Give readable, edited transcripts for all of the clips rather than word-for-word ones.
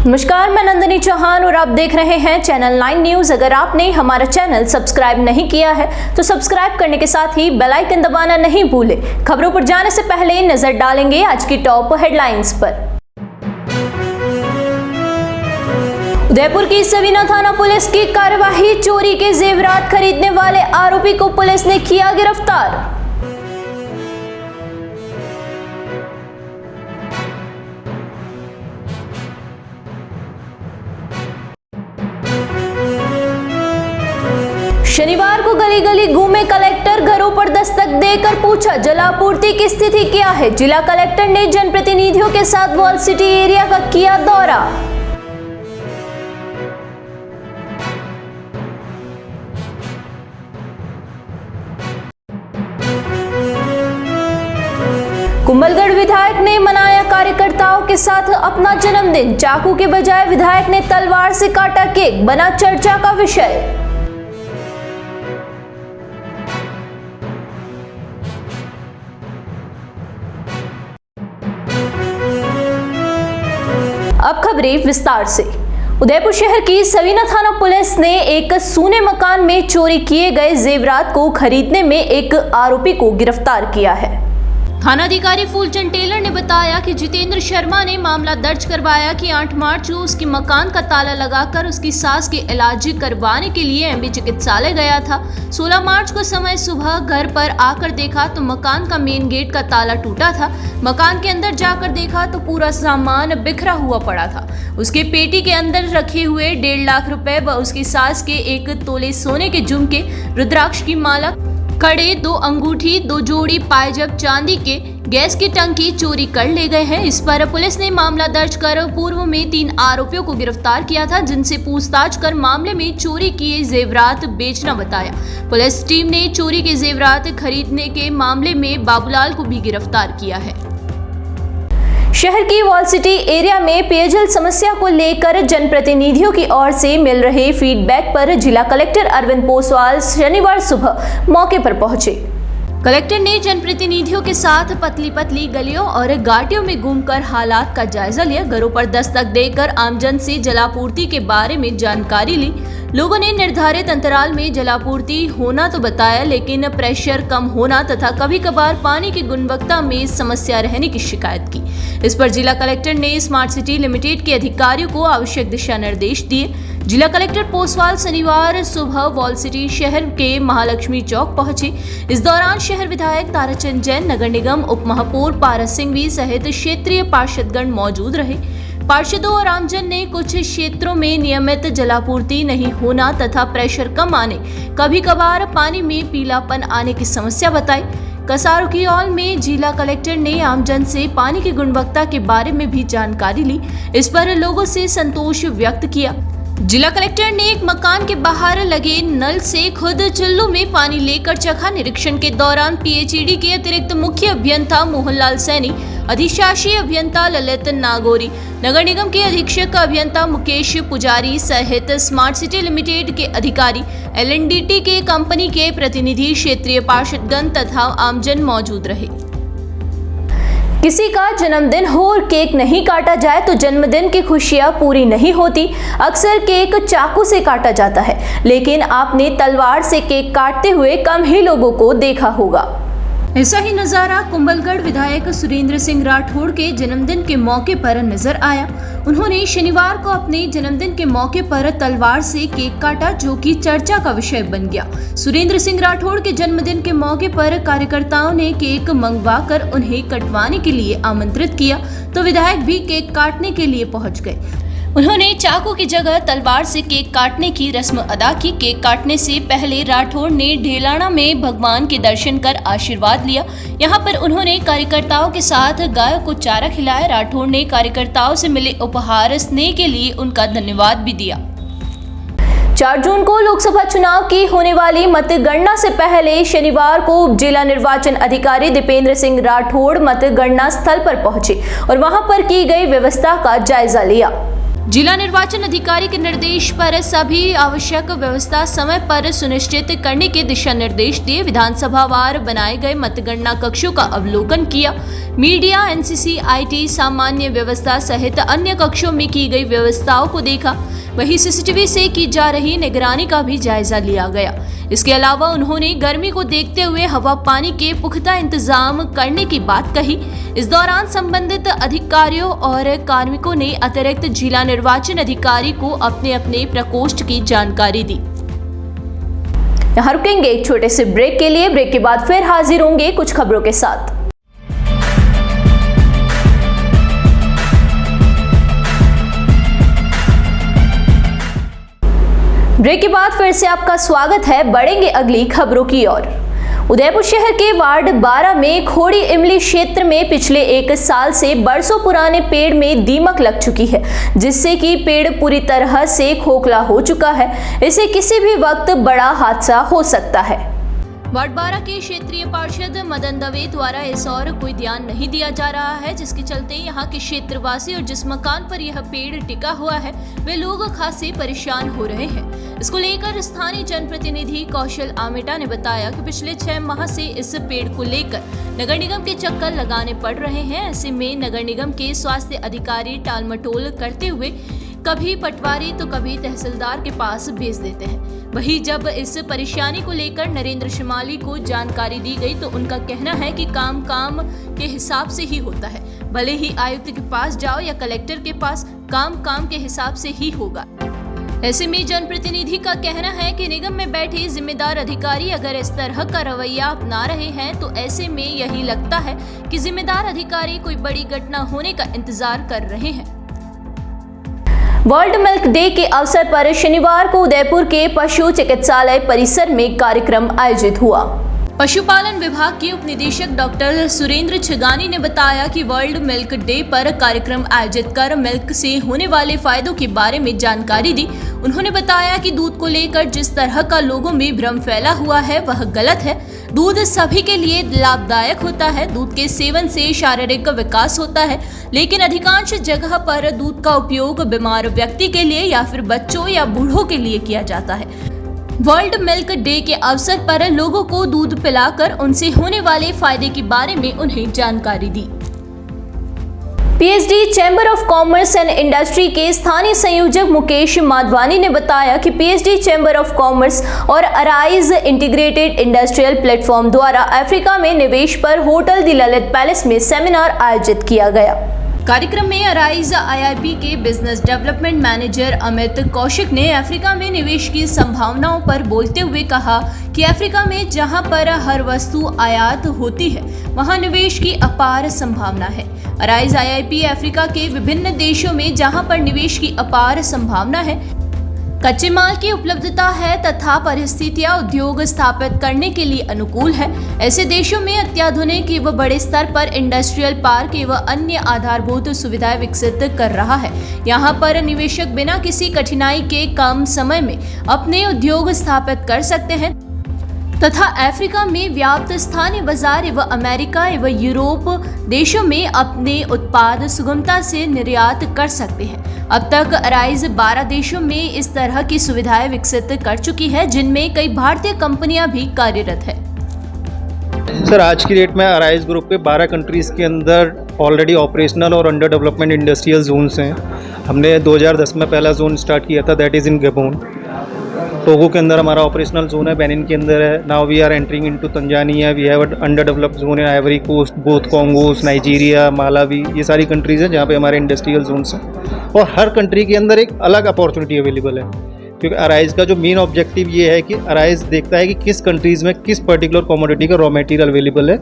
नमस्कार, मैं नंदिनी चौहान और आप देख रहे हैं चैनल 9 न्यूज। अगर आपने हमारा चैनल सब्सक्राइब नहीं किया है तो सब्सक्राइब करने के साथ ही बेल आइकन दबाना नहीं भूलें। खबरों पर जाने से पहले नजर डालेंगे आज की टॉप हेडलाइंस पर। उदयपुर की सवीना थाना पुलिस की कार्यवाही, चोरी के जेवरात खरीदने वाले आरोपी को पुलिस ने किया गिरफ्तार। शनिवार को गली गली घूमे कलेक्टर, घरों पर दस्तक देकर पूछा जलापूर्ति की स्थिति क्या है। जिला कलेक्टर ने जनप्रतिनिधियों के साथ वॉल सिटी एरिया का किया दौरा। कुंभलगढ़ विधायक ने मनाया कार्यकर्ताओं के साथ अपना जन्मदिन। चाकू के बजाय विधायक ने तलवार से काटा केक, बना चर्चा का विषय। अब खबरें विस्तार से। उदयपुर शहर की सवीना थाना पुलिस ने एक सूने मकान में चोरी किए गए जेवरात को खरीदने में एक आरोपी को गिरफ्तार किया है। थानाधिकारी फूलचंद टेलर ने बताया कि जितेंद्र शर्मा ने मामला दर्ज करवाया कि 8 मार्च को उसके मकान का ताला लगाकर उसकी सास के इलाज करवाने के लिए एमबी चिकित्सालय गया था। 16 मार्च को समय सुबह घर पर आकर देखा तो मकान का मेन गेट का ताला टूटा था। मकान के अंदर जाकर देखा तो पूरा सामान बिखरा हुआ पड़ा था। उसके पेटी के अंदर रखे हुए 1.5 लाख रुपए व उसकी सास के 1 तोले सोने के झुमके, रुद्राक्ष की माला, कड़े, 2 अंगूठी, 2 जोड़ी पायजब चांदी के, गैस की टंकी चोरी कर ले गए हैं। इस पर पुलिस ने मामला दर्ज कर पूर्व में 3 आरोपियों को गिरफ्तार किया था, जिनसे पूछताछ कर मामले में चोरी किए जेवरात बेचना बताया। पुलिस टीम ने चोरी के जेवरात खरीदने के मामले में बाबूलाल को भी गिरफ्तार किया है। शहर की वॉल सिटी एरिया में पेयजल समस्या को लेकर जनप्रतिनिधियों की ओर से मिल रहे फीडबैक पर जिला कलेक्टर अरविंद पोसवाल शनिवार सुबह मौके पर पहुंचे। कलेक्टर ने जनप्रतिनिधियों के साथ पतली पतली गलियों और घाटियों में घूमकर हालात का जायजा लिया। घरों पर दस्तक देकर आमजन से जलापूर्ति के बारे में जानकारी ली। लोगों ने निर्धारित अंतराल में जलापूर्ति होना तो बताया, लेकिन प्रेशर कम होना तथा कभी कभार पानी की गुणवत्ता में समस्या रहने की शिकायत की। इस पर जिला कलेक्टर ने स्मार्ट सिटी लिमिटेड के अधिकारियों को आवश्यक दिशा निर्देश दिए। जिला कलेक्टर पोसवाल शनिवार सुबह वॉल सिटी शहर के महालक्ष्मी चौक पहुंचे। इस दौरान शहर विधायक ताराचंद जैन, नगर निगम उप महापौर पारस सिंघवी सहित क्षेत्रीय पार्षदगण मौजूद रहे। पार्षदों और आमजन ने कुछ क्षेत्रों में नियमित जलापूर्ति नहीं होना तथा प्रेशर कम आने, कभी कभार पानी में पीलापन आने की समस्या बताई। कसारुकीओल में जिला कलेक्टर ने आमजन से पानी की गुणवत्ता के बारे में भी जानकारी ली। इस पर लोगों से संतोष व्यक्त किया। जिला कलेक्टर ने एक मकान के बाहर लगे नल से खुद चुल्लू में पानी लेकर चखा। निरीक्षण के दौरान पीएचईडी के अतिरिक्त मुख्य अभियंता मोहनलाल सैनी, अधिशासी अभियंता ललित नागौरी, नगर निगम के अधीक्षक अभियंता मुकेश पुजारी सहित स्मार्ट सिटी लिमिटेड के अधिकारी, एलएनडीटी के कंपनी के प्रतिनिधि, क्षेत्रीय पार्षदगण तथा आमजन मौजूद रहे। किसी का जन्मदिन हो और केक नहीं काटा जाए तो जन्मदिन की खुशियां पूरी नहीं होती। अक्सर केक चाकू से काटा जाता है, लेकिन आपने तलवार से केक काटते हुए कम ही लोगों को देखा होगा। ऐसा ही नजारा कुंभलगढ़ विधायक सुरेंद्र सिंह राठौड़ के जन्मदिन के मौके पर नजर आया। उन्होंने शनिवार को अपने जन्मदिन के मौके पर तलवार से केक काटा, जो कि चर्चा का विषय बन गया। सुरेंद्र सिंह राठौड़ के जन्मदिन के मौके पर कार्यकर्ताओं ने केक मंगवाकर उन्हें कटवाने के लिए आमंत्रित किया, तो विधायक भी केक काटने के लिए पहुंच गए। उन्होंने चाकू की जगह तलवार से केक काटने की रस्म अदा की। केक काटने से पहले राठौड़ ने ढेलाना में भगवान के दर्शन कर आशीर्वाद लिया। यहाँ पर उन्होंने कार्यकर्ताओं के साथ गायों को चारा खिलाया। राठौड़ ने कार्यकर्ताओं से मिले उपहार स्नेह के लिए उनका धन्यवाद भी दिया। 4 जून को लोकसभा चुनाव की होने वाली मतगणना से पहले शनिवार को उप जिला निर्वाचन अधिकारी दीपेंद्र सिंह राठौड़ मतगणना स्थल पर पहुंचे और वहां पर की गई व्यवस्था का जायजा लिया। जिला निर्वाचन अधिकारी के निर्देश पर सभी आवश्यक व्यवस्था समय पर सुनिश्चित करने के दिशा निर्देश दिए। विधानसभा वार बनाए गए मतगणना कक्षों का अवलोकन किया। मीडिया, एनसीसी, आईटी, सामान्य व्यवस्था सहित अन्य कक्षों में की गई व्यवस्थाओं को देखा। वहीं सीसीटीवी से की जा रही निगरानी का भी जायजा लिया गया। इसके अलावा उन्होंने गर्मी को देखते हुए हवा पानी के पुख्ता इंतजाम करने की बात कही। इस दौरान संबंधित अधिकारियों और कार्मिकों ने अतिरिक्त जिला निर्वाचन अधिकारी को अपने अपने प्रकोष्ठ की जानकारी दी। यहाँ रुकेंगे एक छोटे से ब्रेक के लिए। ब्रेक के बाद फिर हाजिर होंगे कुछ खबरों के साथ। ब्रेक के बाद फिर से आपका स्वागत है। बढ़ेंगे अगली खबरों की ओर। उदयपुर शहर के वार्ड 12 में खोड़ी इमली क्षेत्र में पिछले 1 साल से बरसों पुराने पेड़ में दीमक लग चुकी है, जिससे कि पेड़ पूरी तरह से खोखला हो चुका है। इसे किसी भी वक्त बड़ा हादसा हो सकता है। वार्ड 12 के क्षेत्रीय पार्षद मदन दवे द्वारा इस और कोई ध्यान नहीं दिया जा रहा है, जिसके चलते यहाँ के क्षेत्रवासी और जिस मकान पर यह पेड़ टिका हुआ है वे लोग खासे परेशान हो रहे हैं। इसको लेकर स्थानीय जनप्रतिनिधि कौशल आमेटा ने बताया कि पिछले 6 माह से इस पेड़ को लेकर नगर निगम के चक्कर लगाने पड़ रहे हैं। ऐसे में नगर निगम के स्वास्थ्य अधिकारी टालमटोल करते हुए कभी पटवारी तो कभी तहसीलदार के पास भेज देते हैं। वहीं जब इस परेशानी को लेकर नरेंद्र शिमाली को जानकारी दी गई तो उनका कहना है कि काम काम के हिसाब से ही होता है। भले ही आयुक्त के पास जाओ या कलेक्टर के पास, काम काम के हिसाब से ही होगा। ऐसे में जनप्रतिनिधि का कहना है कि निगम में बैठे जिम्मेदार अधिकारी अगर इस तरह का रवैया अपना रहे हैं तो ऐसे में यही लगता है कि जिम्मेदार अधिकारी कोई बड़ी घटना होने का इंतजार कर रहे हैं। वर्ल्ड मिल्क डे के अवसर पर शनिवार को उदयपुर के पशु चिकित्सालय परिसर में कार्यक्रम आयोजित हुआ। पशुपालन विभाग के उप निदेशक डॉक्टर सुरेंद्र छगानी ने बताया कि वर्ल्ड मिल्क डे पर कार्यक्रम आयोजित कर मिल्क से होने वाले फायदों के बारे में जानकारी दी। उन्होंने बताया कि दूध को लेकर जिस तरह का लोगों में भ्रम फैला हुआ है वह गलत है। दूध सभी के लिए लाभदायक होता है। दूध के सेवन से शारीरिक विकास होता है, लेकिन अधिकांश जगह पर दूध का उपयोग बीमार व्यक्ति के लिए या फिर बच्चों या बूढ़ों के लिए किया जाता है। वर्ल्ड मिल्क डे के अवसर पर लोगों को दूध पिलाकर उनसे होने वाले फायदे के बारे में उन्हें जानकारी दी। PhD chamber of commerce and industry के स्थानीय संयोजक मुकेश माधवानी ने बताया कि पीएचडी चैम्बर ऑफ कॉमर्स और अराइज इंटीग्रेटेड इंडस्ट्रियल प्लेटफॉर्म द्वारा अफ्रीका में निवेश पर होटल द ललित पैलेस में सेमिनार आयोजित किया गया। कार्यक्रम में अराइज आईआईपी के business development manager Amit Kaushik ने अफ्रीका में निवेश की संभावनाओं पर बोलते हुए कहा कि अफ्रीका में जहां पर हर वस्तु आयात होती है वहां निवेश की अपार संभावना है। अराइज आईआईपी अफ्रीका के विभिन्न देशों में जहां पर निवेश की अपार संभावना है, कच्चे माल की उपलब्धता है तथा परिस्थितियां उद्योग स्थापित करने के लिए अनुकूल है, ऐसे देशों में अत्याधुनिक व बड़े स्तर पर इंडस्ट्रियल पार्क एवं अन्य आधारभूत सुविधाएं विकसित कर रहा है। यहां पर निवेशक बिना किसी कठिनाई के कम समय में अपने उद्योग स्थापित कर सकते हैं तथा अफ्रीका में व्याप्त स्थानीय बाजार एवं अमेरिका एवं यूरोप देशों में अपने उत्पाद सुगमता से निर्यात कर सकते हैं। अब तक अराइज 12 देशों में इस तरह की सुविधाएं विकसित कर चुकी है, जिनमें कई भारतीय कंपनियां भी कार्यरत है। सर, आज की डेट में अराइज ग्रुप के 12 कंट्रीज़ के अंदर ऑलरेडी ऑपरेशनल और अंडर डेवलपमेंट इंडस्ट्रियल जोन्स हैं। हमने 2010 में पहला जोन स्टार्ट किया था, that is in Gabon. Togo के अंदर हमारा ऑपरेशनल जोन है, बेनिन के अंदर है। Now we are entering into Tanzania, we have under developed zone in Ivory Coast, both Congos, Nigeria, Malawi, ये सारी कंट्रीज़ हैं जहाँ पे हमारे इंडस्ट्रियल जोन्स हैं। और हर कंट्री के अंदर एक अलग अपॉर्चुनिटी अवेलेबल है, क्योंकि अराइज का जो मेन ऑब्जेक्टिव ये है कि अराइज देखता है कि किस कंट्रीज़ में किस पर्टिकुलर कमोडिटी का रॉ मटेरियल अवेलेबल है,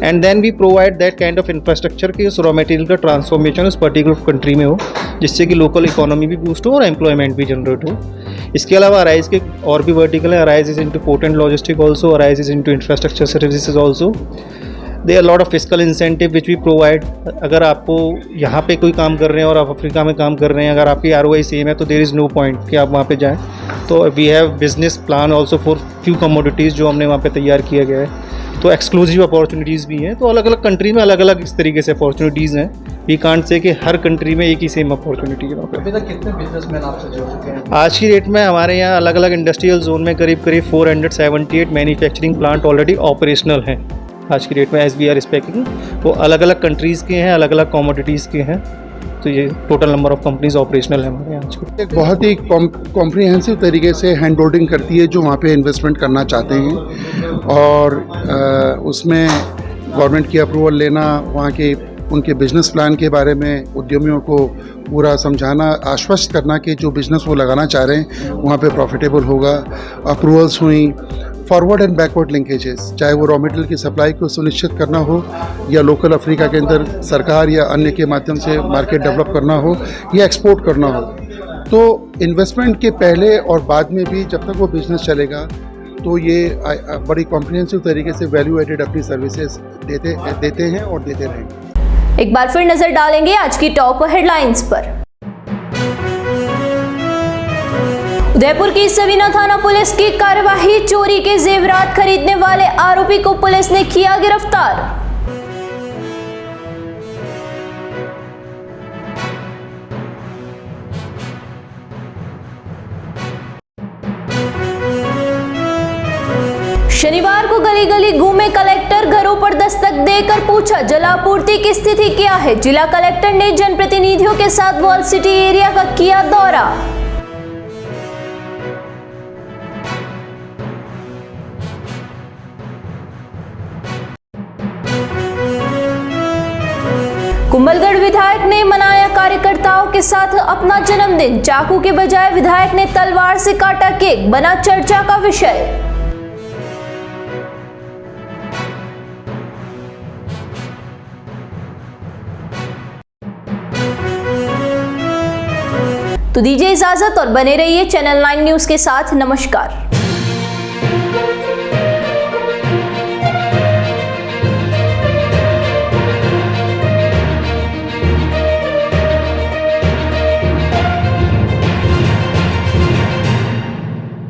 and then we provide that kind of infrastructure कि उस रॉ मटेरियल का ट्रांसफॉर्मेशन उस पर्टिकुलर कंट्री में हो, जिससे कि लोकल इकोनॉमी भी बूस्ट हो और एम्प्लॉयमेंट भी जनरेट हो। इसके अलावा अराइज के और भी वर्टिकल है। Arise is into port and logistic also, arise is into infrastructure services also. There are lot of fiscal incentive which we provide. अगर आपको यहाँ पे कोई काम कर रहे हैं और आप अफ्रीका में काम कर रहे हैं, अगर आपकी ROI सेम है तो देयर इज़ नो पॉइंट कि आप वहाँ पे जाएँ। तो we have business plan also for few commodities जो हमने वहाँ पे तैयार किया गया है। तो एक्सक्लूसिव अपॉर्चुनिटीज़ भी हैं। तो अलग अलग कंट्री में अलग अलग इस तरीके से अपॉर्चुनिटीज़ हैं। वी कांट से कि हर कंट्री में एक ही सेम अपॉर्चुनिटी है। अभी तक कितने बिजनेसमैन आपसे जुड़ चुके हैं? आज की डेट में हमारे यहाँ अलग अलग इंडस्ट्रियल जोन में करीब 478 मैन्युफैक्चरिंग प्लांट ऑलरेडी ऑपरेशनल हैं। आज की डेट में एस बी आर स्पेकिंग वो अलग अलग कंट्रीज़ के हैं, अलग अलग कॉमोडिटीज़ के हैं। तो ये total number of companies operational है हमारे यहाँ आज की। एक बहुत ही कॉम्प्रिहेंसिव तरीके से हैंड होल्डिंग करती है जो वहाँ पे इन्वेस्टमेंट करना चाहते हैं, और उसमें गवर्नमेंट की अप्रूवल लेना, वहाँ के उनके बिजनेस प्लान के बारे में उद्यमियों को पूरा समझाना, आश्वस्त करना कि जो बिज़नेस वो लगाना चाह रहे हैं वहाँ पे प्रॉफिटेबल होगा। अप्रूवल्स हुई, फॉरवर्ड एंड बैकवर्ड लिंकेजेस, चाहे वो रॉ मटेरियल की सप्लाई को सुनिश्चित करना हो या लोकल अफ्रीका के अंदर सरकार या अन्य के माध्यम से मार्केट डेवलप करना हो या एक्सपोर्ट करना हो। तो इन्वेस्टमेंट के पहले और बाद में भी जब तक वो बिज़नेस चलेगा तो ये बड़ी कॉम्प्रिहेंसिव तरीके से वैल्यू एडेड अपनी सर्विसेज देते हैं और देते रहेंगे। एक बार फिर नजर डालेंगे आज की टॉप हेडलाइंस पर। उदयपुर की सवीना थाना पुलिस की कार्यवाही, चोरी के जेवरात खरीदने वाले आरोपी को पुलिस ने किया गिरफ्तार। शनिवार को गली गली घूमे कलेक्टर, घरों पर दस्तक देकर पूछा जलापूर्ति की स्थिति क्या है। जिला कलेक्टर ने जनप्रतिनिधियों के साथ वॉल सिटी एरिया का किया दौरा। कुंभलगढ़ विधायक ने मनाया कार्यकर्ताओं के साथ अपना जन्मदिन, चाकू के बजाय विधायक ने तलवार से काटा केक, बना चर्चा का विषय। तो दीजिए इजाजत और बने रहिए चैनल 9 न्यूज़ के साथ। नमस्कार।